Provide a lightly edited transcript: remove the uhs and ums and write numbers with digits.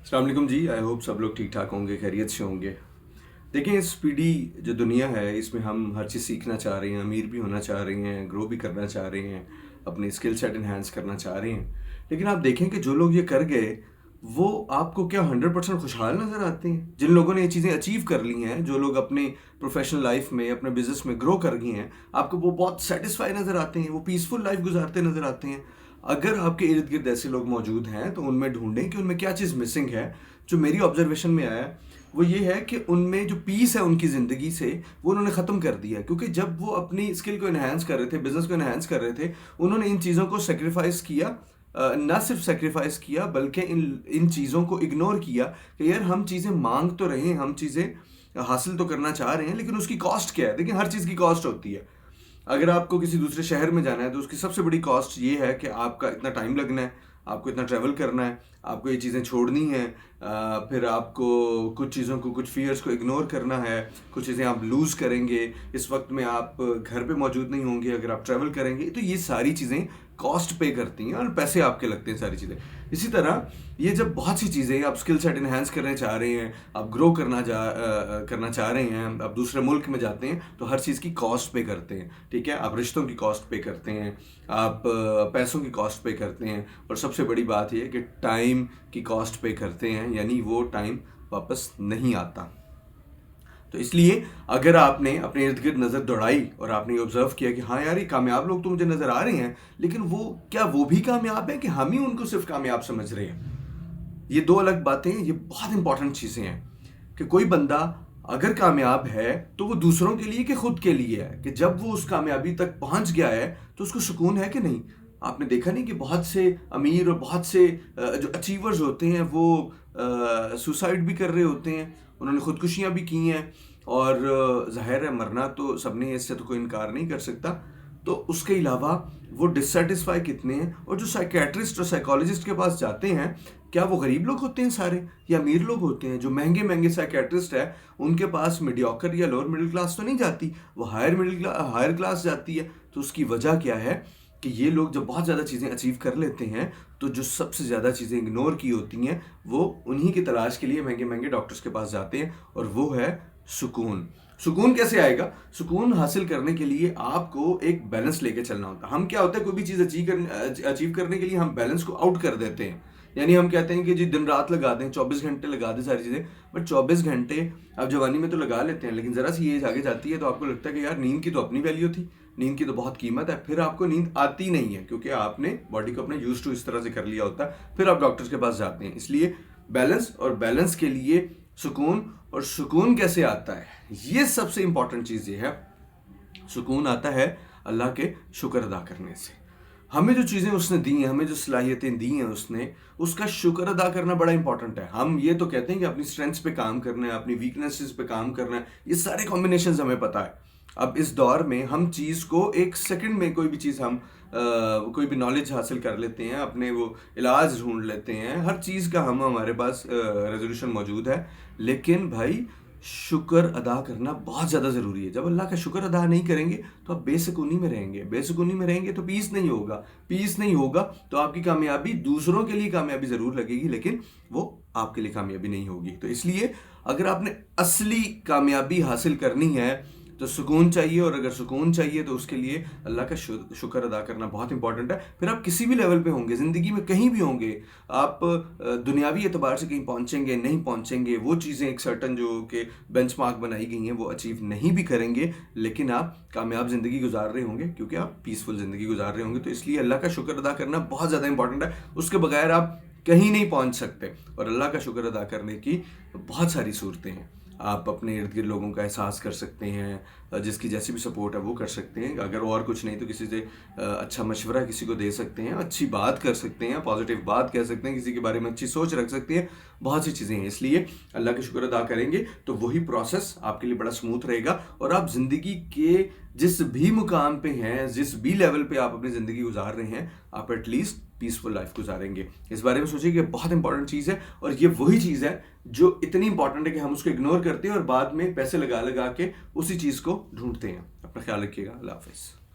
अस्सलाम वालेकुम जी। I hope सब लोग ठीक ठाक होंगे, खैरियत से होंगे। देखें, स्पीडी जो दुनिया है इसमें हम हर चीज़ सीखना चाह रहे हैं, अमीर भी होना चाह रहे हैं, ग्रो भी करना चाह रहे हैं, अपनी स्किल सेट इन्हांस करना चाह रहे हैं। लेकिन आप देखें कि जो लोग ये कर गए वो आपको क्या 100% खुशहाल नज़र आते हैं? जिन लोगों ने ये चीज़ें अचीव कर ली हैं, जो लोग अपने प्रोफेशनल लाइफ में, अपने बिजनेस में ग्रो कर गए हैं, आपको वो बहुत सेटिस्फाई नज़र आते हैं, वो पीसफुल लाइफ गुजारते नज़र आते हैं। अगर आपके इर्द गिर्द ऐसे लोग मौजूद हैं तो उनमें ढूंढें कि उनमें क्या चीज़ मिसिंग है। जो मेरी ऑब्जर्वेशन में आया वो ये है कि उनमें जो पीस है उनकी ज़िंदगी से वो उन्होंने ख़त्म कर दिया, क्योंकि जब वो अपनी स्किल को इन्हांस कर रहे थे, बिज़नेस को इन्हांस कर रहे थे, उन्होंने इन चीज़ों को सेक्रीफाइस किया। ना सिर्फ सेक्रीफाइस किया बल्कि इन इन चीज़ों को इग्नोर किया कि यार हम चीज़ें मांग तो रहे हैं, हम चीज़ें हासिल तो करना चाह रहे हैं, लेकिन उसकी कॉस्ट क्या है। देखिए, हर चीज़ की कॉस्ट होती है। अगर आपको किसी दूसरे शहर में जाना है तो उसकी सबसे बड़ी कॉस्ट ये है कि आपका इतना टाइम लगना है, आपको इतना ट्रैवल करना है, आपको ये चीज़ें छोड़नी हैं, फिर आपको कुछ चीज़ों को, कुछ फियर्स को इग्नोर करना है, कुछ चीज़ें आप लूज़ करेंगे, इस वक्त में आप घर पे मौजूद नहीं होंगे अगर आप ट्रैवल करेंगे, तो ये सारी चीज़ें कॉस्ट पे करती हैं और पैसे आपके लगते हैं सारी चीज़ें। इसी तरह ये जब बहुत सी चीज़ें आप स्किल सेट इन्हांस करना चाह रहे हैं, आप ग्रो करना चाह रहे हैं, आप दूसरे मुल्क में जाते हैं तो हर चीज़ की कॉस्ट पे करते हैं, ठीक है। आप रिश्तों की कॉस्ट पे करते हैं, आप पैसों की कॉस्ट पे करते हैं, और सबसे बड़ी बात यह है कि टाइम की कॉस्ट पे करते हैं, यानी वो टाइम वापस नहीं आता। तो इसलिए अगर आपने अपने इर्द गिर्द नज़र दौड़ाई और आपने ये ऑब्जर्व किया कि हाँ यार, ये कामयाब लोग तो मुझे नज़र आ रहे हैं, लेकिन वो भी कामयाब हैं कि हम ही उनको सिर्फ कामयाब समझ रहे हैं? ये दो अलग बातें हैं। ये बहुत इंपॉर्टेंट चीज़ें हैं कि कोई बंदा अगर कामयाब है तो वो दूसरों के लिए कि खुद के लिए है, कि जब वो उस कामयाबी तक पहुंच गया है तो उसको सुकून है कि नहीं। आपने देखा नहीं कि बहुत से अमीर और बहुत से जो अचीवर्स होते हैं वो सुसाइड भी कर रहे होते हैं, उन्होंने खुदकुशियाँ भी की हैं, और ज़ाहिर है मरना तो सबने, इससे तो कोई इनकार नहीं कर सकता। तो उसके अलावा वो डिससेटिस्फाई कितने हैं। और जो साइकेट्रिस्ट और साइकोलॉजिस्ट के पास जाते हैं, क्या वो गरीब लोग होते हैं सारे या अमीर लोग होते हैं? जो महंगे महंगे साइकेट्रिस्ट है उनके पास मीडियोकर या लोअर मिडिल क्लास तो नहीं जाती, वो हायर क्लास जाती है। तो उसकी वजह क्या है कि ये लोग जब बहुत ज़्यादा चीज़ें अचीव कर लेते हैं तो जो सबसे ज़्यादा चीज़ें इग्नोर की होती हैं वो उन्हीं की तलाश के लिए महंगे महंगे डॉक्टर्स के पास जाते हैं, और वो है सुकून। सुकून कैसे आएगा? सुकून हासिल करने के लिए आपको एक बैलेंस लेके चलना होता है। हम क्या होता है, कोई भी चीज़ अचीव करने के लिए हम बैलेंस को आउट कर देते हैं। यानी हम कहते हैं कि जी दिन रात लगा दें, 24 घंटे लगा दें सारी चीज़ें, बट 24 घंटे आप जवानी में तो लगा लेते हैं, लेकिन ज़रा सी एज आगे जाती है तो आपको लगता है कि यार नींद की तो अपनी वैल्यू थी, नींद की तो बहुत कीमत है। फिर आपको नींद आती नहीं है क्योंकि आपने बॉडी को अपने यूज टू इस तरह से कर लिया होता है। फिर आप डॉक्टर्स के पास जाते हैं। इसलिए बैलेंस, और बैलेंस के लिए सुकून। और सुकून कैसे आता है, ये सबसे इंपॉर्टेंट चीज़ ये है। सुकून आता है अल्लाह के शुक्र अदा करने से। हमें जो चीज़ें उसने दी हैं, हमें जो सलाहियतें दी हैं उसने, उसका शुक्र अदा करना बड़ा इंपॉर्टेंट है। हम ये तो कहते हैं कि अपनी स्ट्रेंथ्स पे काम करना है, अपनी वीकनेसेस पे काम करना है, ये सारे कॉम्बिनेशंस हमें पता है। अब इस दौर में हम चीज़ को एक सेकंड में, कोई भी चीज़ हम कोई भी नॉलेज हासिल कर लेते हैं, अपने वो इलाज ढूंढ लेते हैं, हर चीज़ का हमारे पास रेजोल्यूशन मौजूद है। लेकिन भाई शुक्र अदा करना बहुत ज़्यादा ज़रूरी है। जब अल्लाह का शुक्र अदा नहीं करेंगे तो आप बेसुकूनी में रहेंगे, बेसुकूनी में रहेंगे तो पीस नहीं होगा, पीस नहीं होगा तो आपकी कामयाबी दूसरों के लिए कामयाबी ज़रूर लगेगी, लेकिन वो आपके लिए कामयाबी नहीं होगी। तो इसलिए अगर आपने असली कामयाबी हासिल करनी है तो सुकून चाहिए, और अगर सुकून चाहिए तो उसके लिए अल्लाह का शुक्र अदा करना बहुत इंपॉर्टेंट है। फिर आप किसी भी लेवल पे होंगे, ज़िंदगी में कहीं भी होंगे, आप दुनियावी एतबार से कहीं पहुंचेंगे नहीं पहुंचेंगे, वो चीज़ें एक सर्टन जो कि बेंचमार्क बनाई गई हैं वो अचीव नहीं भी करेंगे, लेकिन आप कामयाब ज़िंदगी गुजार रहे होंगे क्योंकि आप पीसफुल ज़िंदगी गुजार रहे होंगे। तो इसलिए अल्लाह का शुक्र अदा करना बहुत ज़्यादा इंपॉर्टेंट है। उसके बगैर आप कहीं नहीं पहुंच सकते। और अल्लाह का शुक्र अदा करने की बहुत सारी सूरतें हैं। आप अपने इर्द गिर्द लोगों का एहसास कर सकते हैं, जिसकी जैसी भी सपोर्ट है वो कर सकते हैं। अगर और कुछ नहीं तो किसी से अच्छा मशवरा किसी को दे सकते हैं, अच्छी बात कर सकते हैं, पॉजिटिव बात कह सकते हैं, किसी के बारे में अच्छी सोच रख सकते हैं, बहुत सी चीज़ें हैं। इसलिए अल्लाह का शुक्र अदा करेंगे तो वही प्रोसेस आपके लिए बड़ा स्मूथ रहेगा, और आप ज़िंदगी के जिस भी मुकाम पे हैं, जिस भी लेवल पे आप अपनी ज़िंदगी गुजार रहे हैं, आप एटलीस्ट पीसफुल लाइफ गुजारेंगे। इस बारे में सोचिए कि बहुत इंपॉर्टेंट चीज़ है, और ये वही चीज़ है जो इतनी इंपॉर्टेंट है कि हम उसको इग्नोर करते हैं और बाद में पैसे लगा लगा के उसी चीज़ को ढूंढते हैं। अपना ख्याल रखिएगा। अल्लाह हाफिज़।